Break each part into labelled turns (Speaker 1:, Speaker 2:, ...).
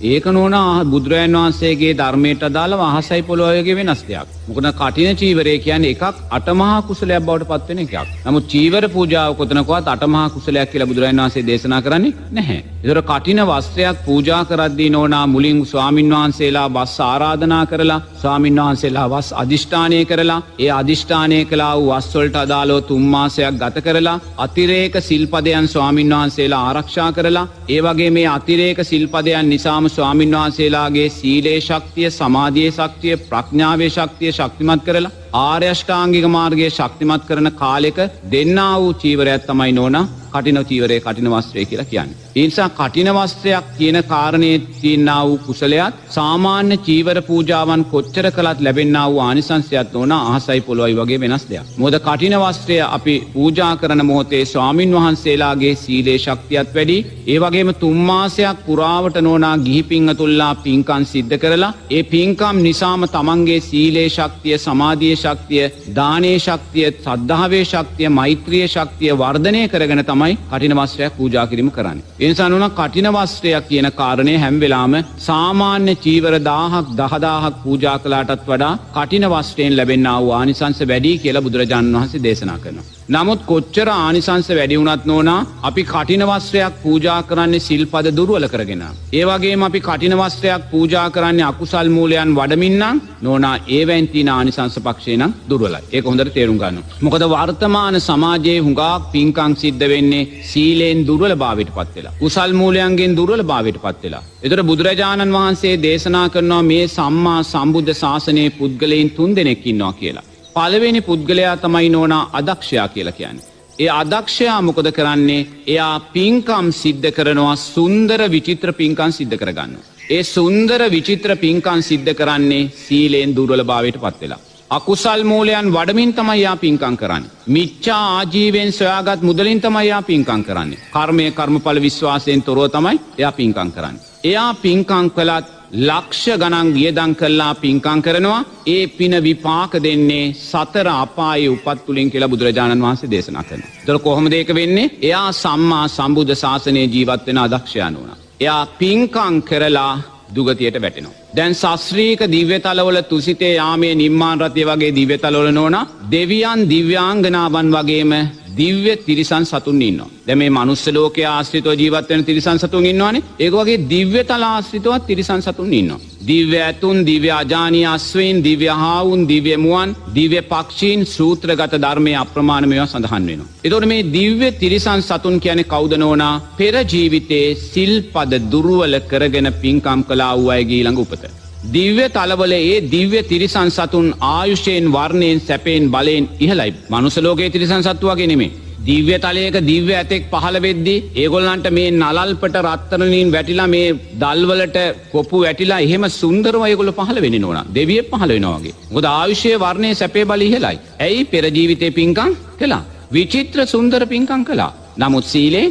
Speaker 1: ඒක නෝනා බුදුරජාණන් වහන්සේගේ ධර්මයට අදාළව අහසයි පොළොවගේ වෙනස් දෙයක්. මොකද කටින චීවරය කියන්නේ එකක් අටමහා කුසලයක් බවට පත් වෙන එකක්. නමුත් චීවර පූජාව කොතනකවත් අටමහා කුසලයක් කියලා බුදුරජාණන් වහන්සේ දේශනා කරන්නේ නැහැ. ඒතර කටින වස්ත්‍රයක් පූජා කරද්දී නෝනා මුලින් ස්වාමින් වහන්සේලා වස් ආරාධනා කරලා ස්වාමින් වහන්සේලා වස් අදිෂ්ඨානය කරලා ඒ අදිෂ්ඨානය කළා වූ වස් වලට අදාළව 3 මාසයක් ගත කරලා අතිරේක සිල්පදයන් ස්වාමින් වහන්සේලා ආරක්ෂා කරලා ඒ වගේ මේ අතිරේක සිල්පදයන් නිසාම ස්වාමින් වහන්සේලාගේ සීලේ ශක්තිය, සමාධියේ ශක්තිය, ප්‍රඥාවේ ශක්තිය ශක්තිමත් කරලා ආර්ය අෂ්ටාංගික මාර්ගයේ ශක්තිමත් කරන කාලෙක දෙන්නා වූ චීවරයක් තමයි නෝනා කටින චීවරය, කටින වස්ත්‍රය කියලා කියන්නේ. ඒ නිසා කටින වස්ත්‍රයක් කියන කාරණේ තියෙනා වූ කුසලයක් සාමාන්‍ය චීවර පූජාවන් කොච්චර කළත් ලැබෙනා වූ ආනිසංසයත් නෝනා අහසයි පොළොවයි වගේ වෙනස් දෙයක්. මොකද කටින වස්ත්‍රය අපි පූජා කරන මොහොතේ ස්වාමින් වහන්සේලාගේ සීලේ ශක්තියත් වැඩි. ඒ වගේම 3 මාසයක් පුරාවට නෝනා ගිහි පින්වතුන්ලා පින්කම් සිද්ධ කරලා ඒ පින්කම් නිසාම තමන්ගේ සීලේ ශක්තිය, සමාධියේ ශක්තිය, දානේ ශක්තිය, සද්ධාවේ ශක්තිය, මෛත්‍රියේ ශක්තිය වර්ධනය කරගෙන තමයි කටින වස්ත්‍රයක් පූජා කිරීම කරන්නේ. ඒ නිසා නෝනා කටින වස්ත්‍රයක් කියන කාරණේ හැම වෙලාවෙම සාමාන්‍ය චීවර 1000ක් 10000ක් පූජා කළාටත් වඩා කටින වස්ත්‍රයෙන් ලැබෙනා වූ ආනිසංස වැඩි කියලා බුදුරජාණන් වහන්සේ දේශනා කරනවා. නමුත් කොච්චර ආනිසංස වැඩි වුණත් නෝනා අපි කටින වස්ත්‍රයක් පූජා කරන්නේ සිල්පද දුර්වල කරගෙන. ඒ වගේම අපි කටින වස්ත්‍රයක් පූජා කරන්නේ අකුසල් මූලයන් වඩමින් නම් නෝනා ඒවෙන් තියෙන ආනිසංස පක්ෂේ නම් දුර්වලයි. ඒක හොඳට තේරුම් ගන්න. මොකද වර්තමාන සමාජයේ හුඟක් පින්කම් සිද්ධ වෙන්නේ සීලෙන් දුර්වලභාවයට පත් වෙලා. කුසල් මූලයන්ගෙන් දුර්වලභාවයට පත් වෙලා. ඒතර බුදුරජාණන් වහන්සේ දේශනා කරනවා මේ සම්මා සම්බුද්ධ ශාසනයේ පුද්ගලයන් 3 දෙනෙක් ඉන්නවා කියලා. පළවෙනි පුද්ගලයා තමයි නෝනා අදක්ෂයා කියලා කියන්නේ. ඒ අදක්ෂයා මොකද කරන්නේ? එයා පින්කම් සිද්ධ කරනවා, සුන්දර විචිත්‍ර පින්කම් සිද්ධ කරගන්නවා. ඒ සුන්දර විචිත්‍ර පින්කම් සිද්ධ කරන්නේ සීලෙන් දුර්වලභාවයට පත් වෙලා. අකුසල් මූලයන් වඩමින් තමයි යා පින්කම් කරන්නේ. මිච්ඡා ආජීවයෙන් සොයාගත් මුදලින් තමයි යා පින්කම් කරන්නේ. කර්මයේ කර්මඵල විශ්වාසයෙන් තොරව තමයි එයා පින්කම් කරන්නේ. එයා පින්කම් කළත් ලක්ෂ ගණන් වියදම් කළා පින්කම් කරනවා. ඒ පින විපාක දෙන්නේ සතර අපායේ උපත් තුලින් කියලා බුදුරජාණන් වහන්සේ දේශනා කරනවා. ඒතර කොහොමද ඒක වෙන්නේ? එයා සම්මා සම්බුද්ධ ශාසනයේ ජීවත් වෙන අදක්ෂයා නෝනා. එයා පින්කම් කරලා දුගතියට වැටෙනවා. දැන් ශාස්ත්‍රීය දිව්‍යතලවල තුසිතේ යාමේ නිම්මාන රතිය වගේ දිව්‍යතලවල නෝනා දෙවියන් දිව්‍යාංගනාවන් වගේම දිව්‍ය තිරිසන් සතුන් ඉන්නවා. දැන් මේ මනුස්ස ලෝකයේ ආශ්‍රිතව ජීවත් වෙන තිරිසන් සතුන් ඉන්නවනේ. ඒක වගේ දිව්‍යතල ආශ්‍රිතව තිරිසන් සතුන් ඉන්නවා. දිව්‍ය ඇතුන්, දිව්‍ය අජානීය අස්වැයින්, දිව්‍ය හාවුන්, දිව්‍ය මුවන්, දිව්‍ය පක්ෂීන්, සූත්‍රගත ධර්මයේ අප්‍රමාණ මේවා සඳහන් වෙනවා. ඒතකොට මේ දිව්‍ය තිරිසන් සතුන් කියන්නේ කවුද නෝනා? පෙර ජීවිතේ සිල්පද දුර්වල කරගෙන පින්කම් කළා වූ අයගේ ඊළඟ උපත. දිව්‍ය තලවල ඒ දිව්‍ය තිරිසන් සතුන් ආයුෂයෙන්, වර්ණයෙන්, සැපයෙන්, බලයෙන් ඉහළයි. මනුස්ස ලෝකයේ තිරිසන් සත්තු වගේ නෙමෙයි. දිව්‍ය තලයක දිව්‍ය ඇතෙක් පහළ වෙද්දී ඒගොල්ලන්ට මේ නලල්පට රත්තරණින් වැටිලා මේ දල්වලට කොපු වැටිලා එහෙම සුන්දරව ඒගොල්ලෝ පහළ වෙන්නේ නෝනා. දෙවියෙක් පහළ වෙනවා වගේ. මොකද ආයුෂයේ, වර්ණයේ, සැපේ, බලය ඉහළයි. ඇයි? පෙර ජීවිතේ පින්කම් කළා. විචිත්‍ර සුන්දර පින්කම් කළා. නමුත් සීලේ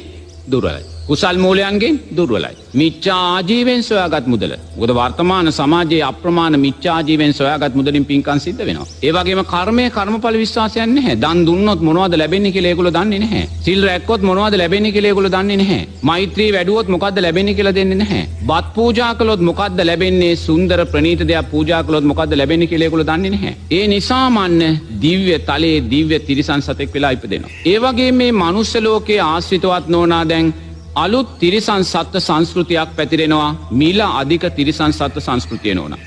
Speaker 1: දුර්වලයි. කුසල් මූලයන්ගෙන් දුර්වලයි. මිච්ඡා ආජීවයෙන් සොයාගත් මුදල. මොකද වර්තමාන සමාජයේ අප්‍රමාණ මිච්ඡා ආජීවයෙන් සොයාගත් මුදලින් පින්කම් සිද්ධ වෙනවා. ඒ වගේම කර්මයේ කර්මඵල විශ්වාසයක් නැහැ. දන් දුන්නොත් මොනවද ලැබෙන්නේ කියලා ඒගොල්ලෝ දන්නේ නැහැ. සිල් රැක්කොත් මොනවද ලැබෙන්නේ කියලා ඒගොල්ලෝ දන්නේ නැහැ. මෛත්‍රී වැඩුවොත් මොකද්ද ලැබෙන්නේ කියලා දෙන්නේ නැහැ. බත් පූජා කළොත් මොකද්ද ලැබෙන්නේ? සුන්දර ප්‍රණීත දෙයක් පූජා කළොත් මොකද්ද ලැබෙන්නේ කියලා ඒගොල්ලෝ දන්නේ නැහැ. ඒ නිසාමන්න දිව්‍ය තලයේ දිව්‍ය තිරිසන් සතෙක් වෙලා ඉපදෙනවා. ඒ වගේම මේ මනුස්ස ලෝකයේ ආශ්‍රිතවත් නෝනා දැන් අලුත් තිරිසන් සත්ත්ව සංස්කෘතියක් පැතිරෙනවා. මිල අධික තිරිසන් සත්ත්ව සංස්කෘතිය නෝනා.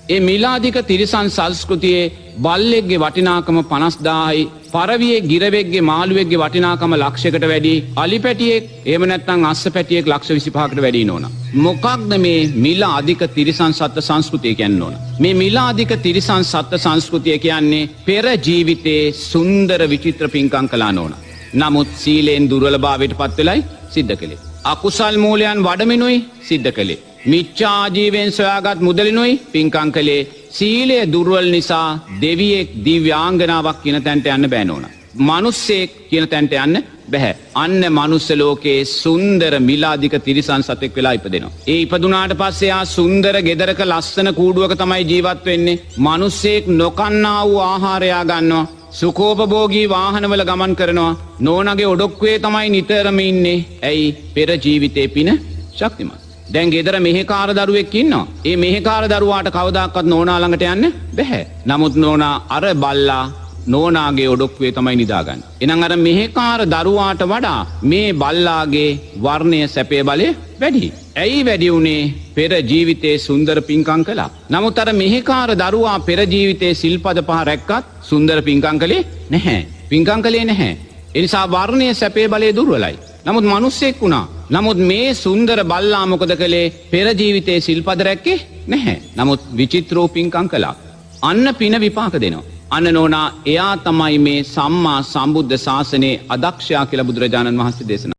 Speaker 1: ඒ මිල අධික තිරිසන් සංස්කෘතියේ බල්ලෙක්ගේ වටිනාකම 50000යි, පරවියේ ගිරවෙක්ගේ මාළුවෙක්ගේ වටිනාකම ලක්ෂයකට වැඩි, අලි පැටියෙක් එහෙම නැත්නම් අස්ස පැටියෙක් ලක්ෂ 25කට වැඩි නෝනා. මොකක්ද මේ මිල අධික තිරිසන් සත්ත්ව සංස්කෘතිය කියන්නේ නෝනා? මේ මිල අධික තිරිසන් සත්ත්ව සංස්කෘතිය කියන්නේ පෙර ජීවිතේ සුන්දර විචිත්‍ර පින්කම් කළා නෝනා. නමුත් සීලෙන් දුර්වලභාවයට පත් වෙලයි සිද්ධ කළේ. අකුසල් මූලයන් වඩමිනුයි සිද්ධ කළේ. මිච්ඡා ආජීවයෙන් සොයාගත් මුදලිනුයි පින්කම් කළේ. සීලය දුර්වල නිසා දෙවියෙක්, දිව්‍යාංගනාවක් කියන තැනට යන්න බෑ නෝනා. මිනිස්සෙක් කියන තැනට යන්න බෑ. අන්න මනුස්ස ලෝකයේ සුන්දර මිලාදික තිරිසන් සතෙක් වෙලා ඉපදෙනවා. ඒ ඉපදුනාට පස්සේ ආ සුන්දර ගෙදරක ලස්සන කූඩුවක තමයි ජීවත් වෙන්නේ. මිනිස්සෙක් නොකන්නා වූ ආහාරය ගන්නවා. සුඛෝපභෝගී වාහනවල ගමන් කරනවා. නෝනගේ ඔඩොක්කුවේ තමයි නිතරම ඉන්නේ. ඇයි? පෙර ජීවිතේ පින ශක්තිමත්. දැන් ගෙදර මෙහෙකාර දරුවෙක් ඉන්නවා. ඒ මෙහෙකාර දරුවාට කවදාකවත් නෝනා ළඟට යන්න බැහැ. නමුත් නෝනා අර බල්ලා නෝනාගේ ඔඩොක්කුවේ තමයි නිදාගන්නේ. එහෙනම් අර මෙහෙකාර දරුවාට වඩා මේ බල්ලාගේ වර්ණය සැපේ බලය වැඩි. ඇයි වැඩි උනේ? පෙර ජීවිතේ සුන්දර පින්කම් කළා. නමුත් අර මෙහෙකාර දරුවා පෙර ජීවිතේ සිල්පද පහ රැක්කත් සුන්දර පින්කම් කළේ නැහැ. පින්කම් කළේ නැහැ. ඒ නිසා වර්ණයේ සැපේ බලය දුර්වලයි. නමුත් මිනිස්සෙක් වුණා. නමුත් මේ සුන්දර බල්ලා මොකද කළේ? පෙර ජීවිතේ සිල්පද රැක්කේ නැහැ. නමුත් විචිත්‍රෝ පින්කම් කළා. අන්න පින විපාක දෙනවා. අන්න නෝනා එයා තමයි මේ සම්මා සම්බුද්ධ ශාසනයේ අදක්ෂයා කියලා බුදුරජාණන් වහන්සේ දේශනා